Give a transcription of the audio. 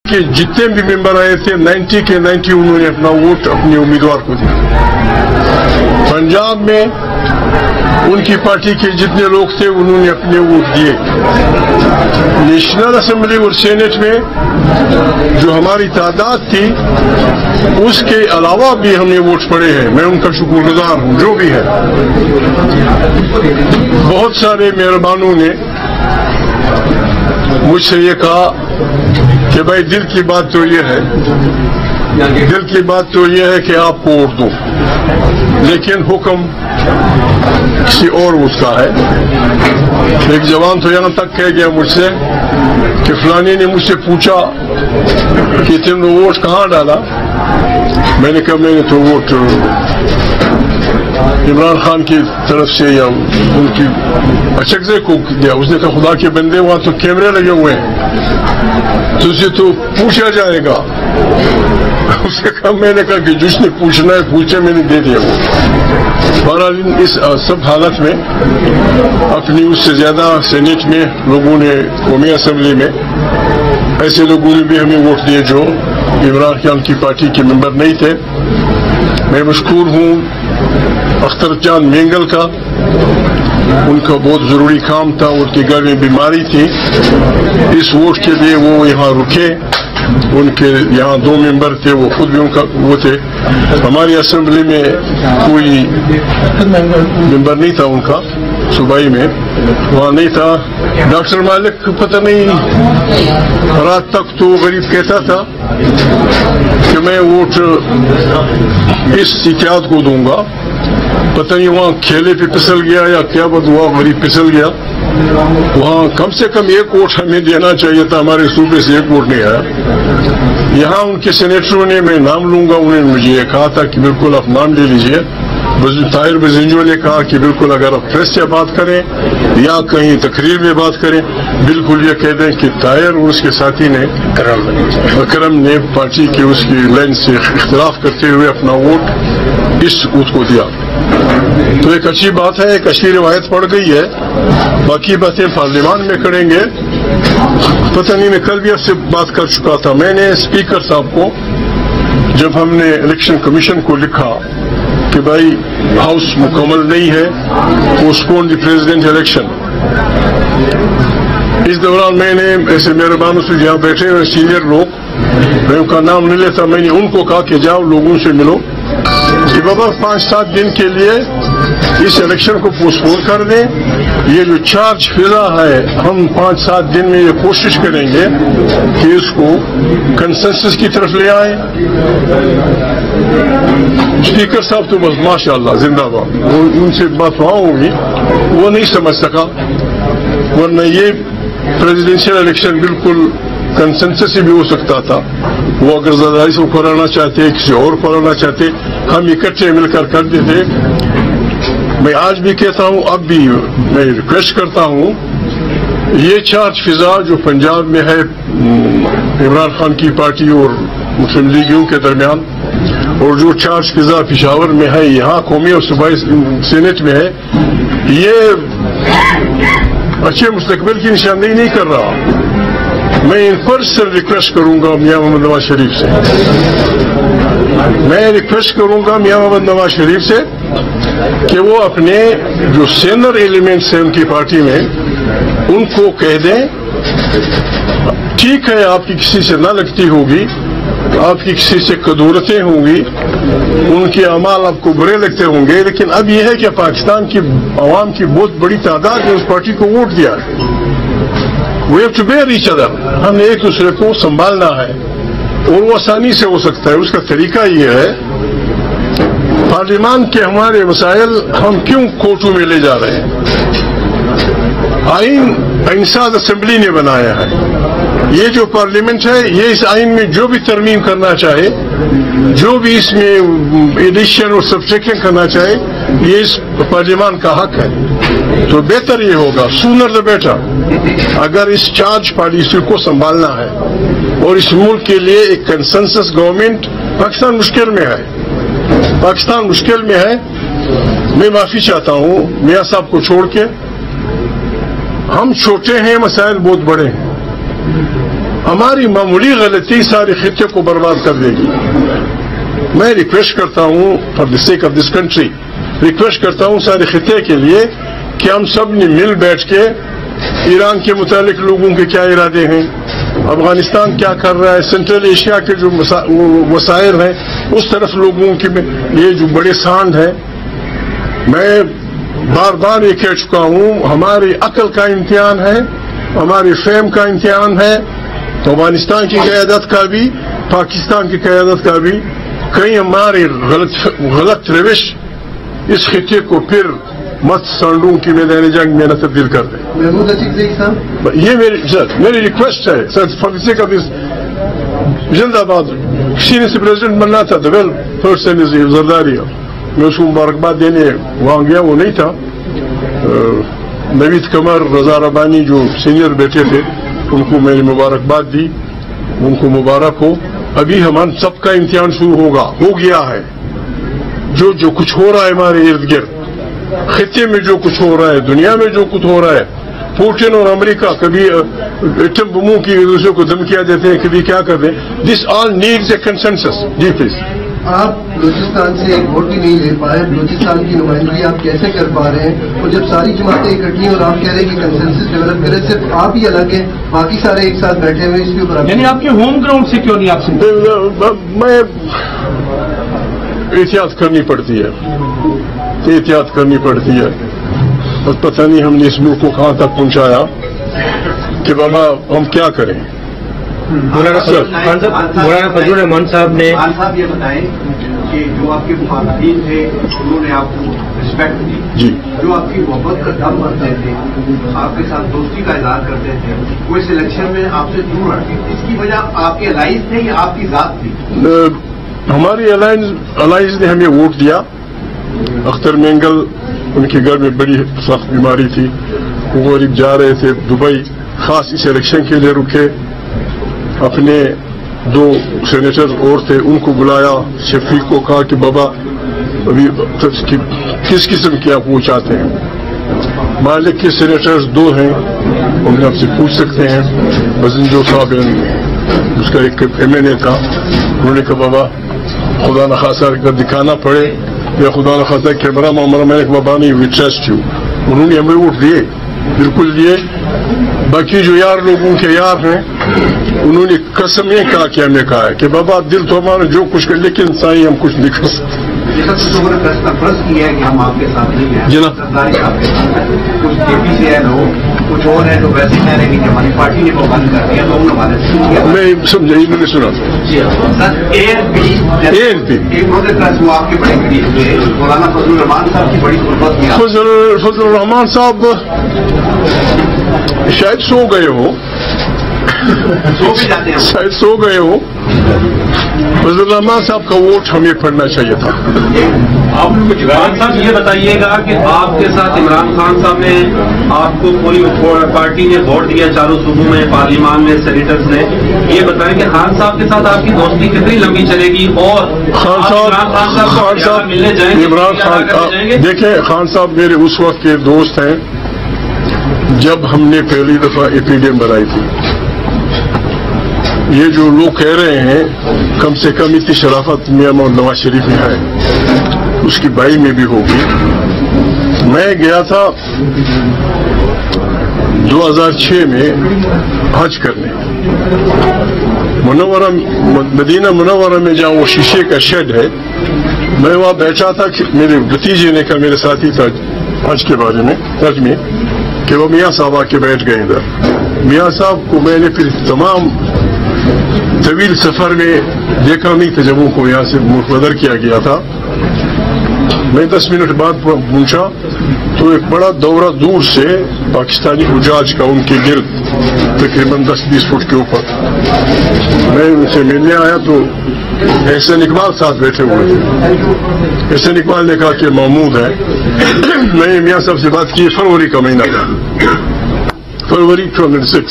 کہ جتنے بھی ممبر آئے تھے 90 کے 90 انہوں نے اپنا ووٹ اپنے امیدوار کو دیا. پنجاب میں ان کی پارٹی کے جتنے لوگ تھے انہوں نے اپنے ووٹ دیے. نیشنل اسمبلی اور سینٹ میں جو ہماری تعداد تھی اس کے علاوہ بھی ہم نے ووٹ پڑے ہیں. میں ان کا شکر گزار ہوں جو بھی ہے. بہت سارے مہربانوں نے مجھ سے یہ کہا کہ بھائی دل کی بات تو یہ ہے کہ آپ کو ووٹ دو، لیکن حکم کسی اور اس کا ہے. ایک جوان تو یہاں تک کہہ گیا مجھ سے کہ فلانی نے مجھ سے پوچھا کہ تم نے ووٹ کہاں ڈالا. میں نے کہا میں نے تو ووٹ عمران خان کی طرف سے یا ان کی اچکزے کو دیا. اس نے کہا خدا کے بندے وہاں تو کیمرے لگے ہوئے ہیں تو اسے تو پوچھا جائے گا. اس نے کہا میں نے کہا کہ جس نے پوچھنا ہے پوچھے، میں نے دے دیا. بہرحال اس سب حالت میں اپنی اس سے زیادہ سینٹ میں لوگوں نے، قومی اسمبلی میں ایسے لوگوں نے بھی ہمیں ووٹ دیے جو عمران خان کی پارٹی کے ممبر نہیں تھے. میں مشکور ہوں اختر چاند مینگل کا. ان کا بہت ضروری کام تھا، ان کے گھر میں بیماری تھی. اس ووٹ کے لیے وہ یہاں رکے. ان کے یہاں 2 ممبر تھے، وہ خود بھی ان کا وہ تھے. ہماری اسمبلی میں کوئی ممبر نہیں تھا ان کا، صوبائی میں وہاں نہیں تھا. ڈاکٹر مالک پتہ نہیں رات تک تو غریب کہتا تھا کہ میں ووٹ اس اتحاد کو دوں گا. پتہ نہیں وہاں کھیلے پہ پھسل گیا یا کیا بات ہوا، غریب پھسل گیا. وہاں کم سے کم 1 ووٹ ہمیں دینا چاہیے تھا، ہمارے صوبے سے 1 ووٹ نہیں آیا. یہاں ان کے سینیٹروں نے، میں نام لوں گا، انہوں نے مجھے یہ کہا تھا کہ بالکل آپ نام لے لیجئے. طاہر بزنجو نے کہا کہ بالکل اگر آپ پریس سے بات کریں یا کہیں تقریر میں بات کریں بالکل یہ کہہ دیں کہ طاہر اور اس کے ساتھی نے، اکرم نے پارٹی کی اس کی لائن سے اختلاف کرتے ہوئے اپنا ووٹ اس اوت کو دیا. تو ایک اچھی بات ہے، ایک اچھی روایت پڑ گئی ہے. باقی باتیں پارلیمان میں کریں گے. پتہ نہیں میں کل بھی آپ سے بات کر چکا تھا. میں نے اسپیکر صاحب کو جب ہم نے الیکشن کمیشن کو لکھا کہ بھائی ہاؤس مکمل نہیں ہے، پوسٹپون دی پریزیڈنٹ الیکشن، اس دوران میں نے ایسے مہربانوں سے جہاں بیٹھے ہوئے سینئر لوگ، میں ان کا نام نہیں لیتا، میں نے ان کو کہا کہ جاؤ لوگوں سے ملو کہ بابا 5-7 دن کے لیے اس الیکشن کو پوسٹپون کر دیں. یہ جو چارج فضا ہے ہم 5-7 دن میں یہ کوشش کریں گے کہ اس کو کنسنسس کی طرف لے آئیں. اسپیکر صاحب تو بس ماشاءاللہ زندہ باد، ان سے بات وہاں ہوگی، وہ نہیں سمجھ سکا. ورنہ یہ پریزیڈینشیل الیکشن بالکل کنسنسس بھی ہو سکتا تھا. وہ اگر زرداری سے کرانا چاہتے، کسی اور کرانا چاہتے، ہم اکٹھے مل کر دیتے. میں آج بھی کہتا ہوں، اب بھی میں ریکویسٹ کرتا ہوں، یہ چارج فضا جو پنجاب میں ہے عمران خان کی پارٹی اور مسلم لیگیوں کے درمیان، اور جو چارج فضا پشاور میں ہے، یہاں قومی اور صوبائی سینٹ میں ہے، یہ اچھے مستقبل کی نشاندہی نہیں کر رہا. میں ان پرسنل ریکویسٹ کروں گا میاں محمد نواز شریف سے، میں ریکویسٹ کروں گا میاں محمد نواز شریف سے کہ وہ اپنے جو سینئر ایلیمنٹس ہیں ان کی پارٹی میں ان کو کہہ دیں ٹھیک ہے آپ کی کسی سے نہ لگتی ہوگی، آپ کی کسی سے کدورتیں ہوں گی، ان کے اعمال آپ کو برے لگتے ہوں گے، لیکن اب یہ ہے کہ پاکستان کی عوام کی بہت بڑی تعداد نے اس پارٹی کو ووٹ دیا ہے. We have to bear each other. ہم نے ایک دوسرے کو سنبھالنا ہے اور وہ آسانی سے ہو سکتا ہے. اس کا طریقہ یہ ہے، پارلیمان کے ہمارے مسائل ہم کیوں کورٹوں میں لے جا رہے ہیں؟ آئین انساد اسمبلی نے بنایا ہے. یہ جو پارلیمنٹ ہے یہ اس آئین میں جو بھی ترمیم کرنا چاہے، جو بھی اس میں ایڈیشن اور سبسٹریکشن کرنا چاہے، یہ اس پارلیمان کا حق ہے. تو بہتر یہ ہوگا، سونر دا بیٹر، اگر اس چارج پالیسی کو سنبھالنا ہے اور اس ملک کے لیے ایک کنسنسس گورنمنٹ. پاکستان مشکل میں ہے، پاکستان مشکل میں ہے. میں معافی چاہتا ہوں میاں صاحب کو چھوڑ کے. ہم چھوٹے ہیں، مسائل بہت بڑے ہیں. ہماری معمولی غلطی سارے خطے کو برباد کر دے گی. میں ریکویسٹ کرتا ہوں for the sake of this country, request کرتا ہوں سارے خطے کے لیے کہ ہم سب نے مل بیٹھ کے ایران کے متعلق لوگوں کے کیا ارادے ہیں، افغانستان کیا کر رہا ہے، سینٹرل ایشیا کے جو وسائل ہیں اس طرف لوگوں کے یہ جو بڑے سانڈ ہیں. میں بار بار یہ کہہ چکا ہوں، ہماری عقل کا امتحان ہے، ہماری فہم کا امتحان ہے. تو افغانستان کی قیادت کا بھی، پاکستان کی قیادت کا بھی کہیں ہماری غلط روش اس خطے کو پھر مت سانڈوں کی میدان جنگ میں نہ تبدیل کر دیں. یہ میری ریکویسٹ ہے sir for the sake of this. زندہ باد کسی نے سے پریزیڈنٹ بننا تھا دا ویل پرسن از زرداری. میں اس کو مبارکباد دینے وہاں گیا، وہ نہیں تھا. نوید قمر، رضا ربانی جو سینئر بیٹے تھے ان کو میں نے مبارکباد دی، ان کو مبارک ہو. ابھی ہمارا سب کا امتحان شروع ہو گیا ہے. جو کچھ ہو رہا ہے ہمارے ارد گرد خطے میں، جو کچھ ہو رہا ہے دنیا میں، جو کچھ ہو رہا ہے، پوٹن اور امریکہ کبھی ایٹم بموں کی ایک دوسرے کو دھمکیاں دیتے ہیں، کبھی کیا کرتے ہیں. This all needs a consensus. جی پلیز. آپ بلوچستان سے ایک ووٹ بھی نہیں لے پائے، بلوچستان کی نمائندگی آپ کیسے کر پا رہے ہیں؟ اور جب ساری جماعتیں اکٹھی اور آپ کہہ رہے ہیں کہ کنسنسس ڈیولپ کرے، صرف آپ ہی الگ ہیں، باقی سارے ایک ساتھ بیٹھے ہوئے، اس کے اوپر یعنی آپ کے ہوم گراؤنڈ سے کیوں نہیں آپ سے؟ میں احتیاط کرنی پڑتی ہے، احتیاط کرنی پڑتی ہے. بس پتہ نہیں ہم نے اس ملک کو کہاں تک پہنچایا کہ بابا ہم کیا کریں. مولانا فضل الرحمان صاحب نے یہ بتائیں کہ جو آپ کے مخالفین تھے انہوں نے آپ کو رسپیکٹ دی، جی، جو آپ کی محبت کا دم بھرتے تھے، آپ کے ساتھ دوستی کا اظہار کرتے تھے، وہ اس الیکشن میں آپ سے دور ہٹ گئے. اس کی وجہ آپ کے الائنس تھے یا آپ کی ذات تھی؟ ہماری الائنس نے ہمیں ووٹ دیا. اختر مینگل ان کے گھر میں بڑی سخت بیماری تھی، وہ غریب جا رہے تھے دبئی، خاص اس الیکشن کے لیے رکے. اپنے 2 سینیٹر اور تھے ان کو بلایا، شفیق کو کہا کہ بابا ابھی کس قسم کی آپ وہ چاہتے ہیں. مالک کے سینیٹرز 2 ہیں، ہم نے آپ سے پوچھ سکتے ہیں. بزنجو صاحب اس کا ایک MNA تھا، انہوں نے کہا بابا خدا نخواستہ اگر دکھانا پڑے یا خدا نخواستہ کیمرہ معاملہ، میں نے کہا بابا نہیں وی ٹرسٹ یو. انہوں نے ہمیں ووٹ دیے، بالکل دیے. باقی جو یار لوگوں کے یار ہیں انہوں نے قسم یہ کہا کہ ہمیں کہا ہے کہ بابا دل تو ہمارا جو کچھ کر، لیکن سائیں ہم کچھ نہیں کر سکتے. فرض کیا ہے کہ ہم آپ کے ساتھ نہیں ہیں، جناب کچھ JP سے ہیں لوگ، کچھ اور ہیں جو ویسے کہہ رہے ہیں کہ ہماری پارٹی نے وہ بند کر دیا، تو ہم ہمارے میں سمجھا انہوں نے سنا. سر ANP وہ آپ کے بڑے قریب تھے، مولانا فضل الرحمان صاحب کی بڑی غربت کی. فضل الرحمان صاحب شاید سو گئے ہو، شاید سو گئے ہو. فضل الرحمان صاحب کا ووٹ ہمیں پڑنا چاہیے تھا. عمران صاحب یہ بتائیے گا کہ آپ کے ساتھ عمران خان صاحب نے آپ کو پوری پارٹی نے ووٹ دیا چاروں صوبوں میں، پارلیمان میں، سینیٹرز نے. یہ بتائیں کہ خان صاحب کے ساتھ آپ کی دوستی کتنی لمبی چلے گی، اور خان صاحب ملنے جائیں گے؟ عمران خان دیکھیں، خان صاحب میرے اس وقت کے دوست ہیں جب ہم نے پہلی دفعہ APDM بنائی تھی. یہ جو لوگ کہہ رہے ہیں کم سے کم اتنی شرافت میاں محمد نواز شریف میں ہے، اس کی بائی میں بھی ہوگی. میں گیا تھا 2006 میں حج کرنے مدینہ منورہ میں، جہاں وہ شیشے کا شیڈ ہے. میں وہاں بیٹھا تھا کہ میرے بھتیجے نے کہا، میرے ساتھی تھا حج کے بارے میں، حج میں، کہ وہ میاں صاحب آ کے بیٹھ گئے ادھر. میاں صاحب کو میں نے پھر تمام طویل سفر میں دیکھا نہیں تھا جب ان کو یہاں سے منتظر کیا گیا تھا. میں 10 منٹ بعد پہنچا تو ایک بڑا دورہ دور سے پاکستانی حجاج کا ان کے گرد تقریباً 10-20 فٹ کے اوپر. میں ان سے ملنے آیا تو احسن اقبال ساتھ بیٹھے ہوئے تھے. احسن اقبال نے کہا کہ محمود ہے. میں نے میاں صاحب سے بات کی، فروری کا مہینہ تھا، فروری 2006.